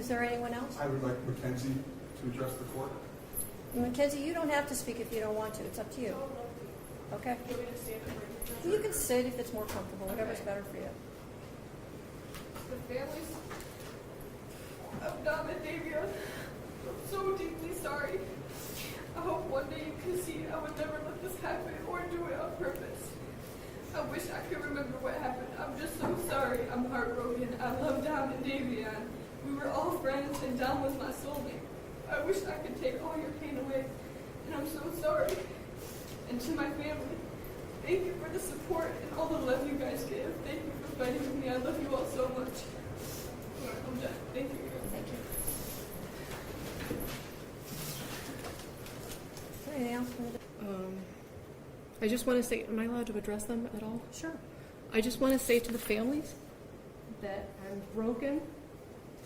Is there anyone else? I would like Mackenzie to address the court. Mackenzie, you don't have to speak if you don't want to. It's up to you. Okay? You can sit if it's more comfortable, whatever's better for you. The families of Dom and Davia, I'm so deeply sorry. I hope one day you can see I would never let this happen or do it on purpose. I wish I could remember what happened. I'm just so sorry. I'm heartbroken. I love Dom and Davia. We were all friends and Dom was my soulmate. I wish I could take all your pain away, and I'm so sorry. And to my family, thank you for the support and all the love you guys give. Thank you for fighting with me. I love you all so much. I'm done. Thank you. Thank you. Anything else? I just want to say, am I allowed to address them at all? Sure. I just want to say to the families that I'm broken,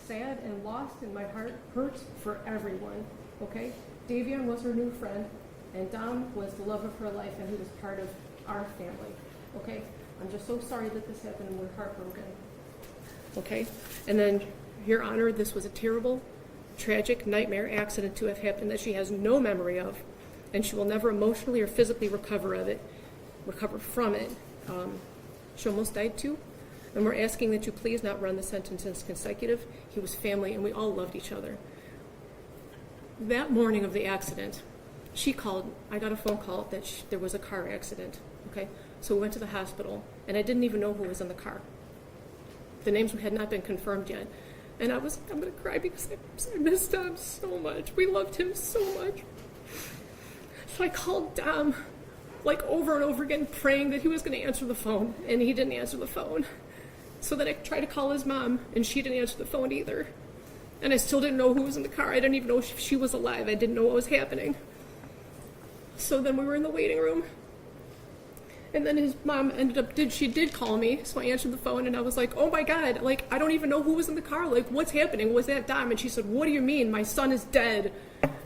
sad, and lost, and my heart hurts for everyone, okay? Davion was her new friend, and Dom was the love of her life, and he was part of our family, okay? I'm just so sorry that this happened, and we're heartbroken, okay? And then, Your Honor, this was a terrible, tragic nightmare accident to have happened that she has no memory of, and she will never emotionally or physically recover from it. She almost died too, and we're asking that you please not run the sentence as consecutive. He was family, and we all loved each other. That morning of the accident, she called. I got a phone call that there was a car accident. Okay, so we went to the hospital, and I didn't even know who was in the car. The names had not been confirmed yet, and I'm going to cry because I missed Dom so much. We loved him so much. So I called Dom, like over and over again, praying that he was going to answer the phone, and he didn't answer the phone. So then I tried to call his mom, and she didn't answer the phone either. And I still didn't know who was in the car. I didn't even know if she was alive. I didn't know what was happening. So then we were in the waiting room, and then his mom she did call me, so I answered the phone, and I was like, oh my God, like, I don't even know who was in the car. Like, what's happening? Was that Dom? And she said, what do you mean? My son is dead.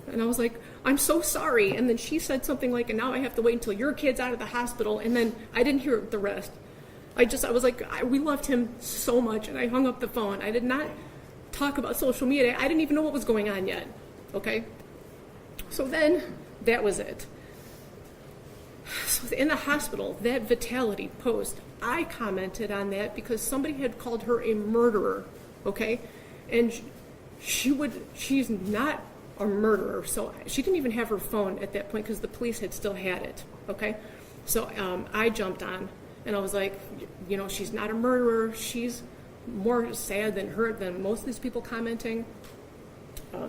And I was like, I'm so sorry. And then she said something like, and now I have to wait until your kid's out of the hospital. And then I didn't hear the rest. I was like, we loved him so much. And I hung up the phone. I did not talk about social media. I didn't even know what was going on yet. Okay? So then that was it. So in the hospital, that Vitality post, I commented on that because somebody had called her a murderer. Okay? And she's not a murderer, so she didn't even have her phone at that point because the police had still had it, okay? So I jumped on, and I was like, you know, she's not a murderer. She's more sad than most of these people commenting.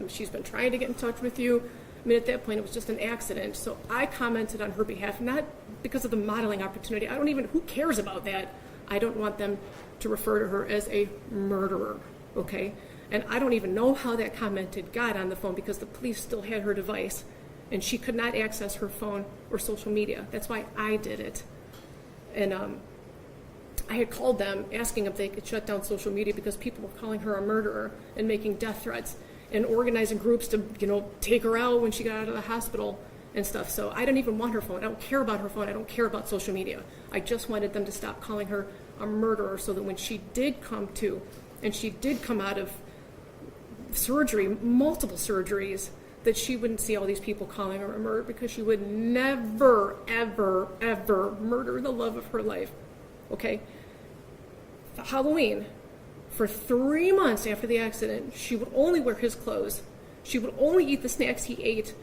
She's been trying to get in touch with you. I mean, at that point, it was just an accident. So I commented on her behalf, not because of the modeling opportunity. Who cares about that? I don't want them to refer to her as a murderer, okay? And I don't even know how that comment got on the phone because the police still had her device and she could not access her phone or social media. That's why I did it. And I had called them asking if they could shut down social media because people were calling her a murderer and making death threats and organizing groups to, take her out when she got out of the hospital and stuff. So I don't even want her phone. I don't care about her phone. I don't care about social media. I just wanted them to stop calling her a murderer so that when she did come to, and she did come out of surgery, multiple surgeries, that she wouldn't see all these people calling her a murderer because she would never, ever, ever murder the love of her life. Okay? Halloween, for 3 months after the accident, she would only wear his clothes. She would only eat the snacks he ate.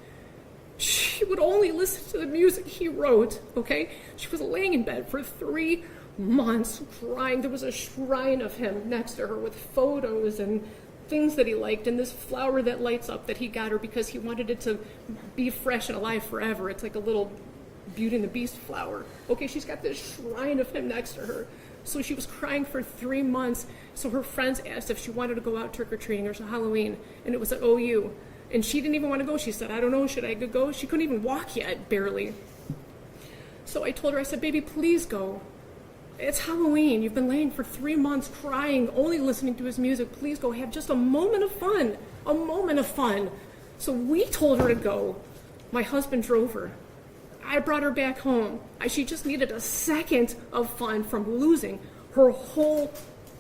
She would only listen to the music he wrote, okay? She was laying in bed for 3 months crying. There was a shrine of him next to her with photos and things that he liked, and this flower that lights up that he got her because he wanted it to be fresh and alive forever. It's like a little Beauty and the Beast flower. Okay, she's got this shrine of him next to her. So she was crying for 3 months. So her friends asked if she wanted to go out trick-or-treating or Halloween, and it was at OU. And she didn't even want to go. She said, I don't know, should I go? She couldn't even walk yet, barely. So I told her, I said, baby, please go. It's Halloween. You've been laying for 3 months crying, only listening to his music. Please go have just a moment of fun. A moment of fun. So we told her to go. My husband drove her. I brought her back home. She just needed a second of fun from losing her whole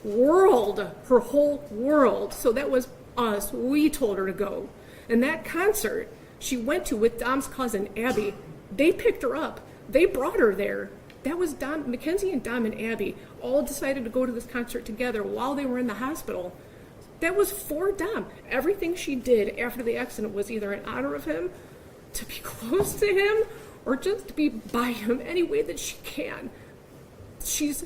world. Her whole world. So that was us. We told her to go. And that concert she went to with Dom's cousin, Abby, they picked her up. They brought her there. That was Dom, Mackenzie and Dom and Abby all decided to go to this concert together while they were in the hospital. That was for Dom. Everything she did after the accident was either in honor of him, to be close to him, or just to be by him any way that she can. She's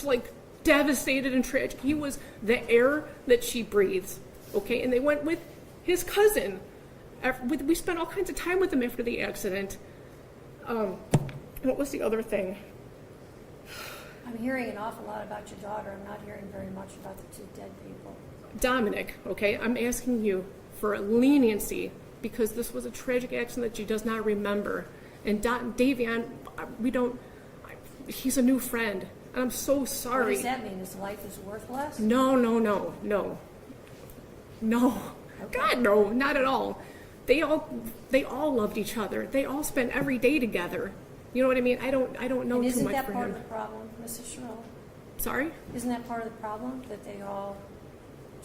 like devastated and tragic. He was the air that she breathes, okay? And they went with his cousin. We spent all kinds of time with him after the accident. What was the other thing? I'm hearing an awful lot about your daughter. I'm not hearing very much about the two dead people. Dominic, okay, I'm asking you for leniency because this was a tragic accident that she does not remember. And Davion, he's a new friend. And I'm so sorry. What does that mean? His life is worthless? No. Okay. God, no, not at all. They all loved each other. They all spent every day together. You know what I mean? I don't know And too isn't much that for part him. of the problem, Mrs. Shirilla? Sorry? Isn't that part of the problem, that they all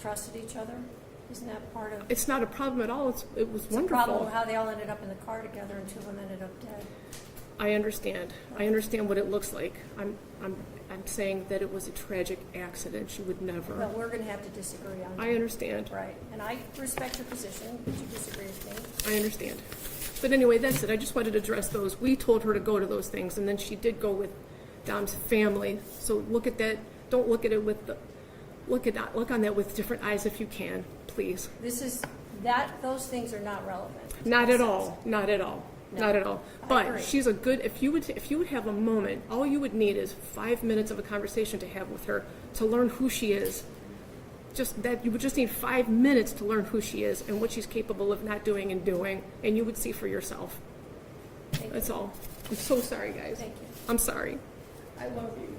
trusted each other? Isn't that part of... It's not a problem at all. It was It's a wonderful. problem how they all ended up in the car together and two of them ended up dead. I understand. I understand what it looks like. I'm saying that it was a tragic accident. She would never. Well, we're going to have to disagree on that. I understand. Right. And I respect your position, but you disagree with me. I understand. But anyway, that's it. I just wanted to address those. We told her to go to those things, and then she did go with Dom's family. So look at that. Don't look at it with the look on that with different eyes if you can, please. Those things are not relevant. Not at all. Not at all. No, Not at all. I But agree. she's a good. If you would have a moment, all you would need is 5 minutes of a conversation to have with her to learn who she is. Just that you would just need 5 minutes to learn who she is and what she's capable of not doing and doing, and you would see for yourself. Thank you. That's all. I'm so sorry, guys. Thank you. I'm sorry. I love you.